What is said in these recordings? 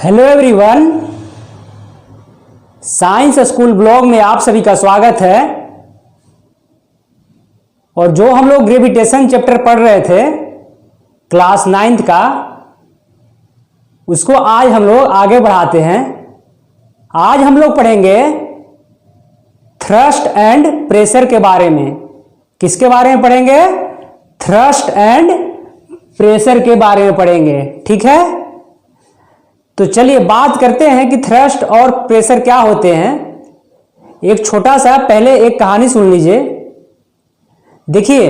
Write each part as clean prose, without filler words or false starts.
Hello everyone, science school blog में आप सभी का स्वागत है। और जो हम लोग ग्रेविटेशन चैप्टर पढ़ रहे थे क्लास 9th का, उसको आज हम लोग आगे बढ़ाते हैं। आज हम लोग पढ़ेंगे थ्रस्ट एंड प्रेशर के बारे में। किसके बारे में पढ़ेंगे? थ्रस्ट एंड प्रेशर के बारे में पढ़ेंगे, ठीक है। तो चलिए बात करते हैं कि थ्रस्ट और प्रेशर क्या होते हैं। एक छोटा सा पहले एक कहानी सुन लीजिए। देखिए,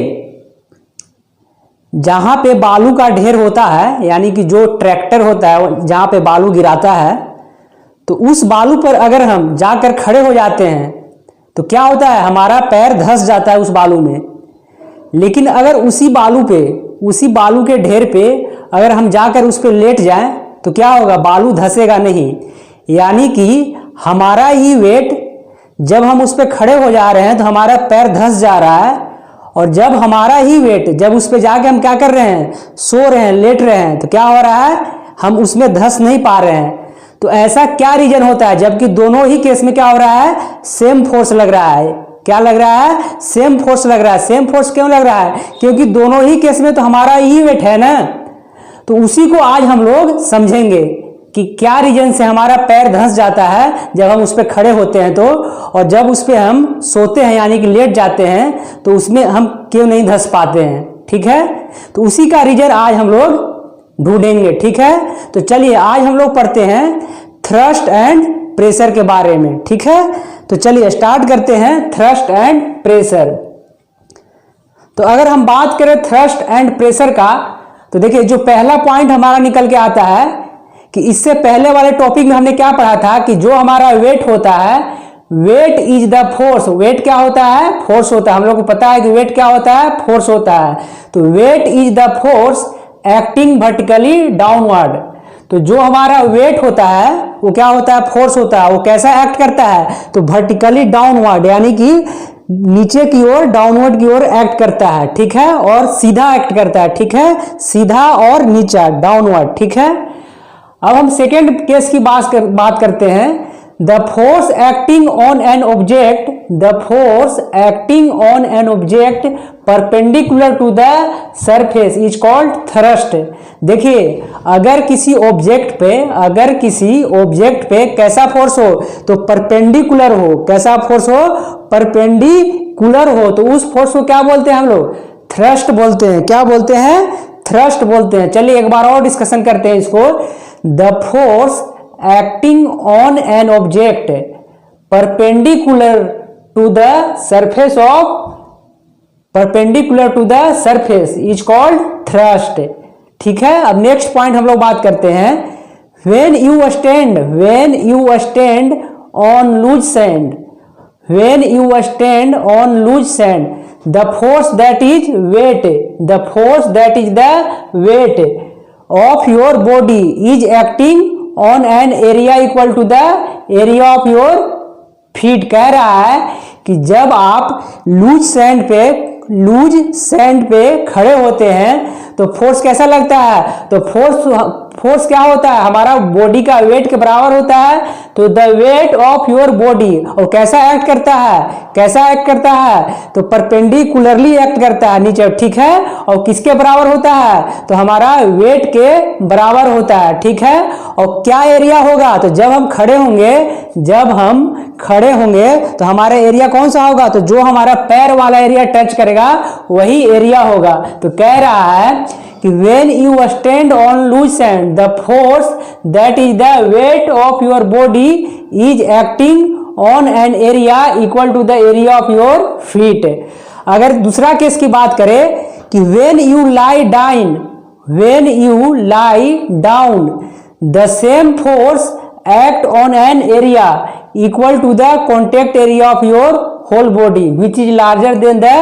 जहां पे बालू का ढेर होता है, यानी कि जो ट्रैक्टर होता है जहां पे बालू गिराता है, तो उस बालू पर अगर हम जाकर खड़े हो जाते हैं तो क्या होता है, हमारा पैर धंस जाता है उस बालू में। लेकिन अगर उसी बालू के ढेर पे अगर हम जाकर उस पर लेट जाएं तो क्या होगा, बालू धंसेगा नहीं। यानी कि हमारा ही वेट, जब हम उस पर खड़े हो जा रहे हैं तो हमारा पैर धंस जा रहा है, और जब हमारा ही वेट जब उस पर जाके हम क्या कर रहे हैं, सो रहे हैं, लेट रहे हैं, तो क्या हो रहा है, हम उसमें धंस नहीं पा रहे हैं। तो ऐसा क्या रीजन होता है? जबकि दोनों ही केस में क्या हो रहा है, सेम फोर्स लग रहा है। क्या लग रहा है? सेम फोर्स लग रहा है। सेम फोर्स क्यों लग रहा है? क्योंकि दोनों ही केस में तो हमारा ही वेट है ना। तो उसी को आज हम लोग समझेंगे कि क्या रीजन से हमारा पैर धंस जाता है जब हम उस पर खड़े होते हैं तो, और जब उस पर हम सोते हैं यानी कि लेट जाते हैं तो उसमें हम क्यों नहीं धंस पाते हैं, ठीक है। तो उसी का रीजन आज हम लोग ढूंढेंगे, ठीक है। तो चलिए आज हम लोग पढ़ते हैं थ्रस्ट एंड प्रेशर के बारे में, ठीक है। तो चलिए स्टार्ट करते हैं थ्रस्ट एंड प्रेशर। तो अगर हम बात करें थ्रस्ट एंड प्रेशर का, तो देखिए जो पहला पॉइंट हमारा निकल के आता है कि इससे पहले वाले टॉपिक में हमने क्या पढ़ा था कि जो हमारा वेट होता है, weight is the force. Weight क्या होता है? फोर्स होता है। हम लोग को पता है कि वेट क्या होता है, फोर्स होता है। तो weight is the force acting vertically downward. तो जो हमारा वेट होता है वो क्या होता है, फोर्स होता है। वो कैसा एक्ट करता है? तो वर्टिकली डाउनवर्ड, यानी कि नीचे की ओर, डाउनवर्ड की ओर एक्ट करता है, ठीक है। और सीधा एक्ट करता है, ठीक है। सीधा और नीचा, डाउनवर्ड, ठीक है। अब हम सेकेंड केस की बात करते हैं। The force acting on an object, the force acting on an object perpendicular to the surface is called thrust. देखिए, अगर किसी ऑब्जेक्ट पे कैसा फोर्स हो, तो परपेंडिकुलर हो। कैसा फोर्स हो? परपेंडिकुलर हो। तो उस फोर्स को क्या बोलते हैं हम लोग? थ्रस्ट बोलते हैं। क्या बोलते हैं? थ्रस्ट बोलते हैं। चलिए एक बार और डिस्कशन करते हैं इसको। The force acting on an object perpendicular to the surface is called thrust, ठीक है। अब नेक्स्ट पॉइंट हम लोग बात करते हैं। when you stand on loose sand, the force that is the weight of your body is acting on an area equal to the area of your feet। कह रहा है कि जब आप लूज सैंड पे खड़े होते हैं तो फोर्स कैसा लगता है? तो फोर्स क्या होता है? हमारा बॉडी का वेट के बराबर होता है। तो the weight of your body, और कैसा एक्ट करता है? तो परपेंडिकुलरली एक्ट करता है नीचे, ठीक है। और किसके बराबर होता है? तो हमारा वेट के बराबर होता है, ठीक है। और क्या एरिया होगा? तो जब हम खड़े होंगे तो हमारा एरिया कौन सा होगा? तो जो हमारा पैर वाला एरिया टच करेगा वही एरिया होगा। तो कह रहा है कि when you stand on loose sand, the force that is the weight of your body is acting on an area equal to the area of your feet। अगर दूसरा केस की बात करें कि when you lie down, the same force act on an area equal to the contact area of your whole body which is larger than the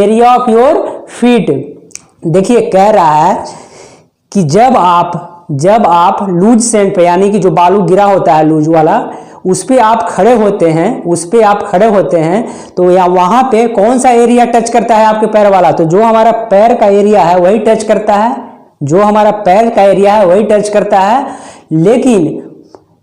area of your feet। देखिए कह रहा है कि जब आप लूज सैंड पे, यानी कि जो बालू गिरा होता है लूज वाला, उस पे आप खड़े होते हैं तो या वहां पे कौन सा एरिया टच करता है आपके पैर वाला? तो जो हमारा पैर का एरिया है वही टच करता है, लेकिन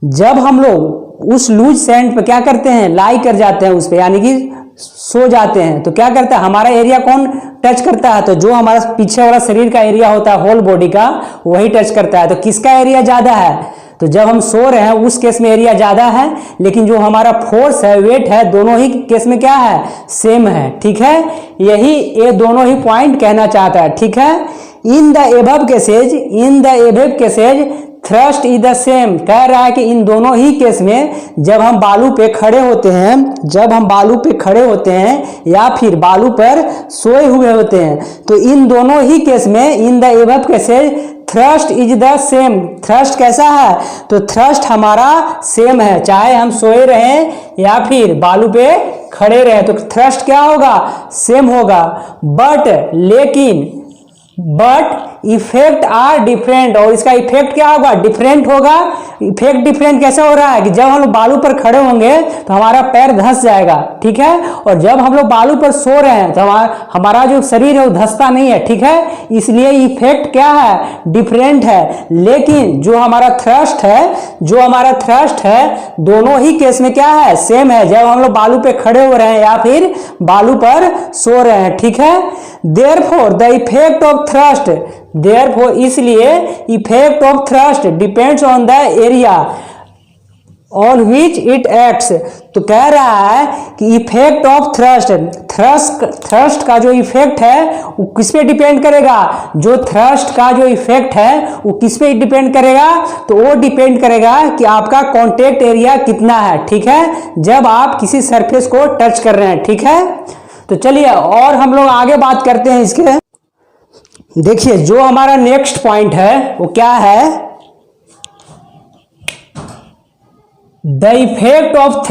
जब हम लोग उस लूज सैंड पे क्या करते हैं, लाई कर जाते हैं उस पे, यानी कि सो जाते हैं, तो क्या करता है हमारा एरिया कौन टच करता है, तो जो हमारा पीछे वाला शरीर का एरिया होता है होल बॉडी का वही टच करता है। तो किसका एरिया ज्यादा है, तो जब हम सो रहे हैं उस केस में एरिया ज्यादा है, लेकिन जो हमारा फोर्स है, वेट है, दोनों ही केस में क्या है, सेम है। ठीक है, यही ये दोनों ही पॉइंट कहना चाहता है। ठीक है, in the above cases thrust is the same, कह रहा है कि इन दोनों ही केस में जब हम बालू पे खड़े होते हैं या फिर बालू पर सोए हुए होते हैं, तो इन दोनों ही केस में in the above cases thrust is the same. Thrust कैसा है, तो थ्रस्ट हमारा सेम है, चाहे हम सोए रहें या फिर बालू पे खड़े रहे, तो थ्रस्ट क्या होगा, सेम होगा। बट इफेक्ट आर डिफरेंट, और इसका इफेक्ट क्या होगा, डिफरेंट होगा। इफेक्ट डिफरेंट कैसे हो रहा है कि जब हम लोग बालू पर खड़े होंगे तो हमारा पैर धंस जाएगा। ठीक है, और जब हम लोग बालू पर सो रहे हैं तो हमारा जो शरीर है वो धंसता नहीं है। ठीक है, इसलिए इफेक्ट क्या है, डिफरेंट है। लेकिन जो हमारा थ्रस्ट है दोनों ही केस में क्या है, सेम है, जब हम लोग बालू पे खड़े हो रहे हैं या फिर बालू पर सो रहे हैं। ठीक है, therefore the effect of thrust, therefore इसलिए effect of thrust depends on the area on which it acts. तो कह रहा है कि इफेक्ट ऑफ थ्रस्ट का जो इफेक्ट है वो किस पे डिपेंड करेगा, जो थ्रस्ट का जो इफेक्ट है वो किस पे डिपेंड करेगा, तो वो डिपेंड करेगा कि आपका कांटेक्ट एरिया कितना है। ठीक है, जब आप किसी सरफेस को टच कर रहे हैं। ठीक है, तो चलिए और हम लोग आगे बात करते हैं इसके। देखिए जो हमारा नेक्स्ट पॉइंट है वो क्या है, the effect of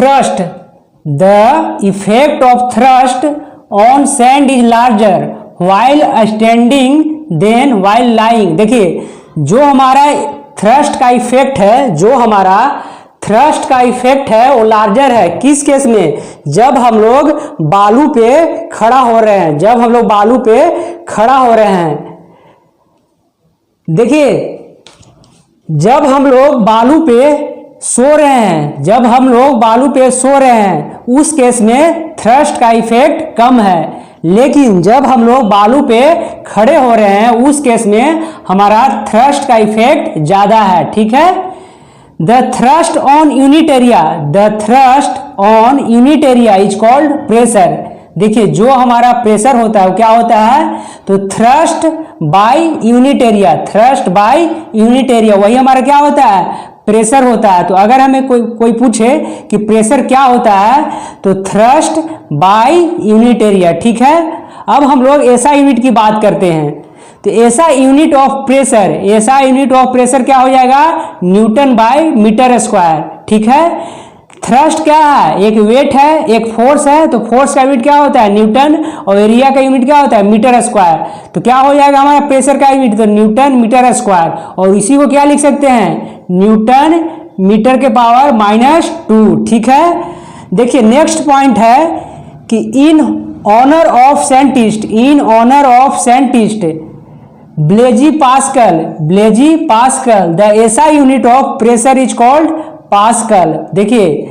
thrust on sand is larger while standing than while lying. देखिए जो हमारा थ्रस्ट का इफेक्ट है वो लार्जर है, किस केस में, जब हम लोग बालू पे खड़ा हो रहे हैं, देखिए जब हम लोग बालू पे सो रहे हैं उस केस में थ्रस्ट का इफेक्ट कम है, लेकिन जब हम लोग बालू पे खड़े हो रहे हैं उस केस में हमारा थ्रस्ट का इफेक्ट ज्यादा है। ठीक है, the thrust on unit area is called pressure. देखिए जो हमारा प्रेशर होता है वो क्या होता है, तो थ्रस्ट बाय यूनिट एरिया वही हमारा क्या होता है, प्रेशर होता है। तो अगर हमें कोई पूछे कि प्रेशर क्या होता है, तो थ्रस्ट बाय यूनिट एरिया। ठीक है, अब हम लोग एसआई यूनिट की बात करते हैं, तो एसआई यूनिट ऑफ प्रेशर क्या हो जाएगा, न्यूटन बाय मीटर स्क्वायर। ठीक है, थ्रस्ट क्या है, एक वेट है एक फोर्स है, तो फोर्स का यूनिट क्या होता है, न्यूटन, और एरिया का यूनिट क्या होता है, मीटर स्क्वायर। तो क्या हो जाएगा हमारा प्रेशर का यूनिट, तो न्यूटन मीटर स्क्वायर, और इसी को क्या लिख सकते हैं, न्यूटन मीटर के पावर -2। ठीक है, देखिए नेक्स्ट पॉइंट है कि in honour of scientist Blaise Pascal the SI unit of pressure is called pascal. देखिए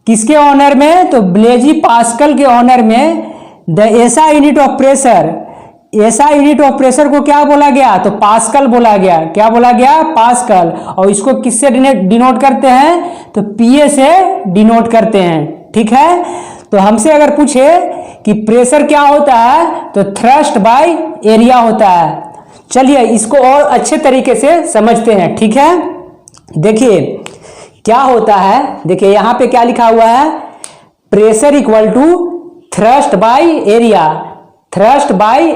किसके ऑनर में, तो ब्लेजी पास्कल के ऑनर में the SI unit of pressure को क्या बोला गया, तो पास्कल बोला गया। क्या बोला गया, पास्कल। और इसको किससे डिनोट करते हैं, तो पीए से डिनोट करते हैं। ठीक है, तो हमसे अगर पूछे कि प्रेशर क्या होता है, तो थ्रस्ट बाय एरिया होता है। चलिए इसको और अच्छे तरीके से समझते हैं। ठीक है, देखिए क्या होता है, देखिए यहां पे क्या लिखा हुआ है, pressure equal to thrust by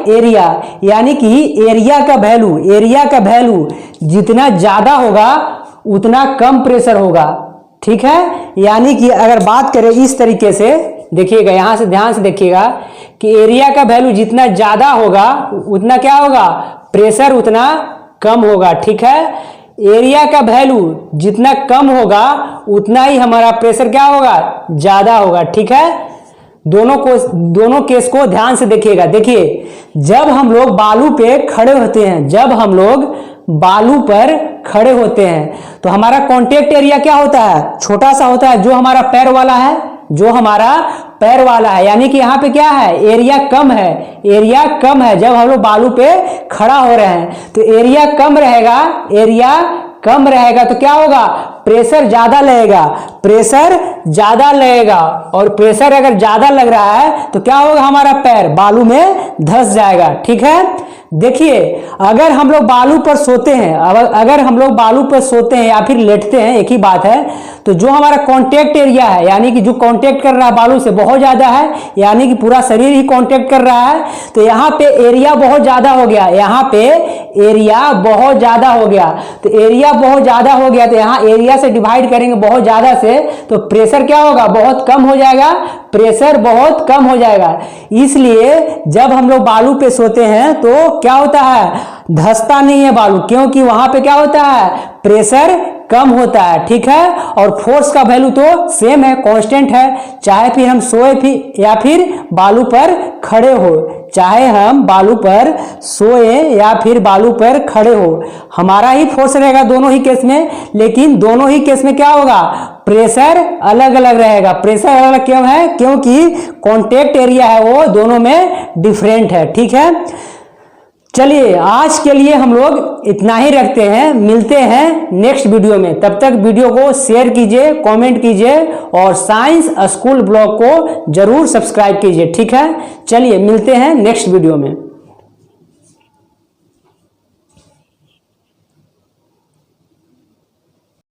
area, यानी कि एरिया का वैल्यू जितना ज्यादा होगा उतना कम प्रेशर होगा। ठीक है, यानी कि अगर बात करें इस तरीके से, देखिएगा यहां से ध्यान से देखिएगा कि एरिया का वैल्यू जितना ज्यादा होगा उतना क्या होगा, प्रेशर उतना कम होगा। ठीक है, एरिया का वैल्यू जितना कम होगा उतना ही हमारा प्रेशर क्या होगा, ज्यादा होगा। ठीक है, दोनों केस को ध्यान से देखिएगा। देखिए जब हम लोग बालू पे खड़े होते हैं, जब हम लोग बालू पर खड़े होते हैं। तो हमारा कॉन्टेक्ट एरिया क्या होता है, छोटा सा होता है, जो हमारा पैर वाला है, जो हमारा पैर वाला है, यानी कि यहाँ पे क्या है, एरिया कम है, एरिया कम है। जब हम लोग बालू पे खड़ा हो रहे हैं तो एरिया कम रहेगा, एरिया कम रहेगा तो क्या होगा, प्रेशर ज्यादा लगेगा, प्रेशर ज्यादा लगेगा। और प्रेशर अगर ज्यादा लग रहा है तो क्या होगा, हमारा पैर बालू में धंस जाएगा। ठीक है, देखिए अगर हम लोग बालू पर सोते हैं, अगर हम लोग बालू पर सोते हैं या फिर लेटते हैं, एक ही बात है, तो जो हमारा कांटेक्ट एरिया है, यानी कि जो कांटेक्ट कर रहा है बालू से बहुत ज्यादा है, यानी कि पूरा शरीर ही कांटेक्ट कर रहा है, तो यहाँ पे एरिया बहुत ज्यादा हो गया, यहाँ पे एरिया बहुत ज्यादा हो गया। तो एरिया बहुत ज्यादा हो गया तो यहाँ एरिया से डिवाइड करेंगे बहुत ज्यादा से, तो प्रेशर क्या होगा, बहुत कम हो जाएगा, प्रेशर बहुत कम हो जाएगा। इसलिए जब हम लोग बालू पे सोते हैं तो क्या होता है, धंसता नहीं है बालू, क्योंकि वहां पे क्या होता है, प्रेशर कम होता है। ठीक है, और फोर्स का वैल्यू तो सेम है, कांस्टेंट है, चाहे फिर हम सोए फिर या फिर बालू पर खड़े हो, चाहे हम बालू पर सोए या फिर बालू पर खड़े हो, हमारा ही फोर्स रहेगा दोनों ही केस में। लेकिन दोनों ही केस में क्या होगा, प्रेशर अलग अलग रहेगा। प्रेशर अलग अलग क्यों है, क्योंकि कांटेक्ट एरिया है वो दोनों में डिफरेंट है। ठीक है, चलिए आज के लिए हम लोग इतना ही रखते हैं, मिलते हैं नेक्स्ट वीडियो में। तब तक वीडियो को शेयर कीजिए, कमेंट कीजिए और साइंस स्कूल ब्लॉग को जरूर सब्सक्राइब कीजिए। ठीक है, चलिए मिलते हैं नेक्स्ट वीडियो में।